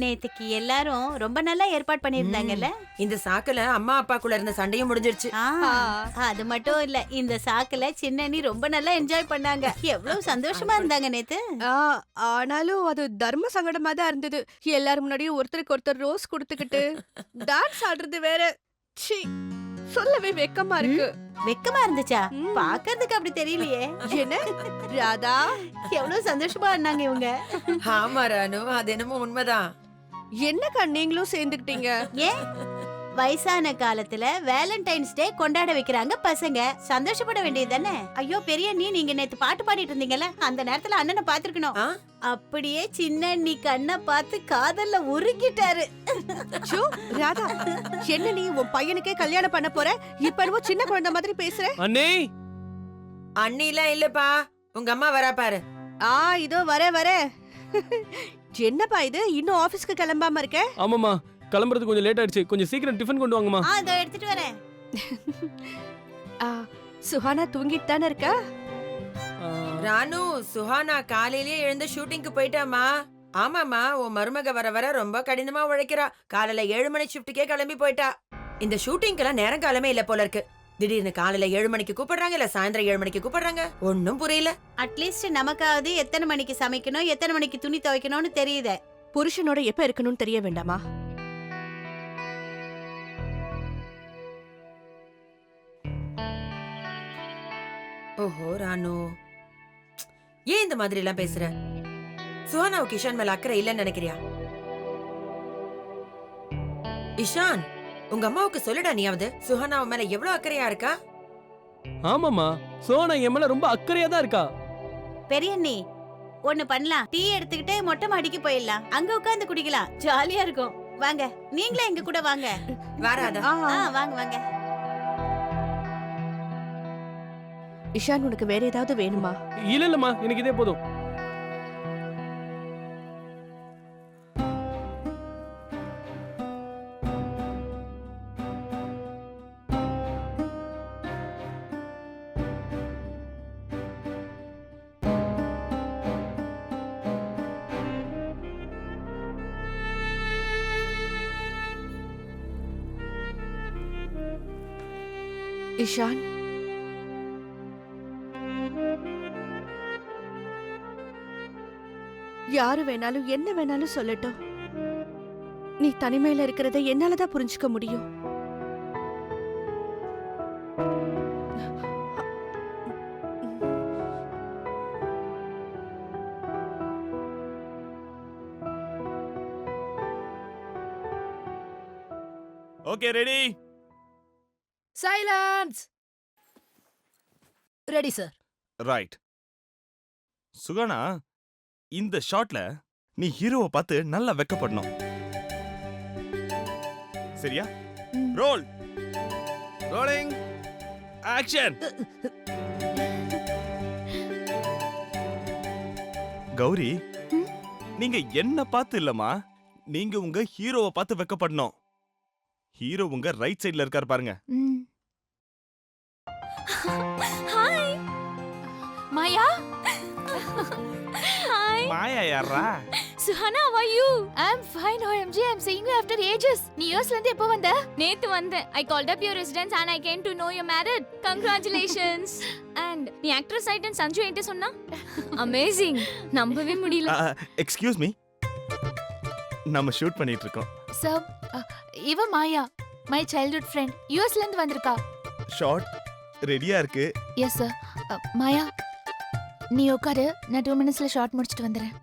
நேத்துக்கு எல்லாரும் ரொம்ப நல்லா ஏற்பாடு பண்ணிருந்தாங்கல்ல. இந்த சாக்குல அம்மா அப்பாக்குள்ள இருந்த சண்டையும் முடிஞ்சிருச்சு. அது மட்டும் இல்ல, இந்த சாக்குல சின்னனி ரொம்ப நல்லா என்ஜாய் பண்ணாங்க. எவ்வளவு சந்தோஷமா இருந்தாங்க நேத்து. ஆனாலும் அது தர்ம சங்கடமா தான் இருந்தது. எல்லாரும் முன்னாடியும் ஒருத்தருக்கு ஒருத்தர் ரோஸ் கொடுத்துக்கிட்டு டான்ஸ் ஆடுறது வேற. ச்சீ, சொல்லவே வெக்கமா இருக்கு. வெக்கமா இருந்துச்சா? பாக்குறதுக்கு அப்படி தெரியலையே. என்ன ராதா, எவ்வளவு சந்தோஷமா இருந்தாங்க இவங்க. ஆமா ராணு, அது என்னமோ உண்மைதான். என்னக்கா நீங்களும் சேர்ந்துக்கிட்டீங்க? ஏன் வயசான காலத்துல வேலண்டைன்ஸ் டே கொண்டாட வைக்கிறாங்க பசங்க, சந்தோஷப்பட வேண்டியது தானே. ஐயோ பெரிய நீங்க நேத்து பாட்டு பாடிட்டு இருந்தீங்கல்ல, அந்த நேரத்துல அண்ணனை பாத்துருக்கணும். அப்படியே சின்ன நீ கண்ணை பார்த்து காதல்ல உருகிட்டாரு. ராதா, என்ன நீ உன் பையனுக்கே கல்யாணம் பண்ண போற? இப்ப என்னவோ சின்ன குழந்தை மாதிரி பேசுற. அண்ணே, அண்ணிலாம் இல்லப்பா, உங்க அம்மா வரா பாரு. இதோ வர. என்னப்பா இது, இன்னும் ஆபீஸ்க்கு கிளம்பாம இருக்க? ஆமாமா, கிளம்புறது கொஞ்சம் லேட் ஆயிடுச்சு. கொஞ்சம் சீக்கிரம் டிஃபன் கொண்டு வாங்கம்மா. இதோ எடுத்துட்டு வரேன். சுஹானா தூங்கிட்டு தானே இருக்கா? ராணு, சுஹானா காலையிலேயே எழுந்து ஷூட்டிங்க்கு போயிட்டாமா. ஆமாமா, உன் மருமக வர வர ரொம்ப கடினமா உழைக்கிறா. காலையில 7 மணி ஷிஃப்ட்டுக்கே கிளம்பி போயிட்டா. இந்த ஷூட்டிங்கெல்லாம் நேரம் காலமே இல்ல போல இருக்கு. திடீர்னு காலையில 7 மணிக்கு கூப்பிடுறாங்க, இல்ல சாயந்தரம் 7 மணிக்கு கூப்பிடுறாங்க. ஒன்னும் புரியல. அட்லீஸ்ட் நமக்காவது எத்தனை மணிக்கு சமைக்கணும், எத்தனை மணிக்கு துணி துவைக்கணும்னு தெரியுதே. புருஷனோட எப்ப இருக்கணும்னு தெரிய வேண்டாமா? ஓஹோ ராணு, ஏன் இந்த மாதிரி எல்லாம் பேசுற? சுஹானாவுக்கு இஷான் மேல அக்கறை இல்லன்னு நினைக்கிறியா? இஷான், உங்க அம்மாவுக்கு சொல்லுடா நீயாவது, சுஹானா மேல எவ்வளவு அக்கறையா இருக்கா? ஆமாமா, சோனா என் மேல ரொம்ப அக்கறையா தான் இருக்கா. பெரியண்ணி, ஒண்ணு பண்ணலாம். டீ எடுத்துக்கிட்டு மொட்டை மாடிக்கு போயிடலாம். அங்க உட்கார்ந்து குடிக்கலாம், ஜாலியா இருக்கும். வாங்க, நீங்களே எங்க கூட வாங்க. வராதா? வாங்க வாங்க. இஷான், உனக்கு வேற ஏதாவது வேணுமா? இல்லம்மா, எனக்கு இதே போதும். இஷான், யாரு வேணாலும் என்ன வேணாலும் சொல்லட்டும். நீ தனிமையில இருக்கிறத என்னாலதான் புரிஞ்சுக்க முடியும். Okay, ready? Silence. Ready sir. Right. Suhana, இந்த ஷாட்ல நீ ஹீரோவை பார்த்து நல்லா வெக்கப்படணும். சரியா? ரோல். ரோலிங். ஆக்ஷன். கௌரி, நீங்க என்ன பார்த்து இல்லம்மா, நீங்க உங்க ஹீரோவை பார்த்து வெக்கப்படணும். ஹீரோ உங்க ரைட் சைடுல இருக்கார் பாருங்க. ஹாய் மாயா. Hi. மாயா யாரா? Suhana, how are you? I'm fine, OMG. I'm seeing you after ages. நீ யூஎஸ்ல இருந்து எப்போ வந்த? நேத்து வந்தேன். I called up your residence and I came to know you're married. Congratulations. And நீ ஆக்ட்ரஸ் ஆயிட்டேன்னு சஞ்சு என்கிட்ட சொன்னா. Amazing. நம்பவே முடியல. எக்ஸ்கியூஸ் மீ, நம்ம ஷூட் பண்ணிட்டு இருக்கோம். Sir, இவ மாயா, my childhood friend. யூஎஸ்ல இருந்து வந்திருக்கா. ஷாட் ரெடியா இருக்கு. Yes sir. மாயா, நீ உட்காரு, நான் 2 மினிட்ஸ்ல ஷார்ட் முடிச்சிட்டு வந்துடுறேன்.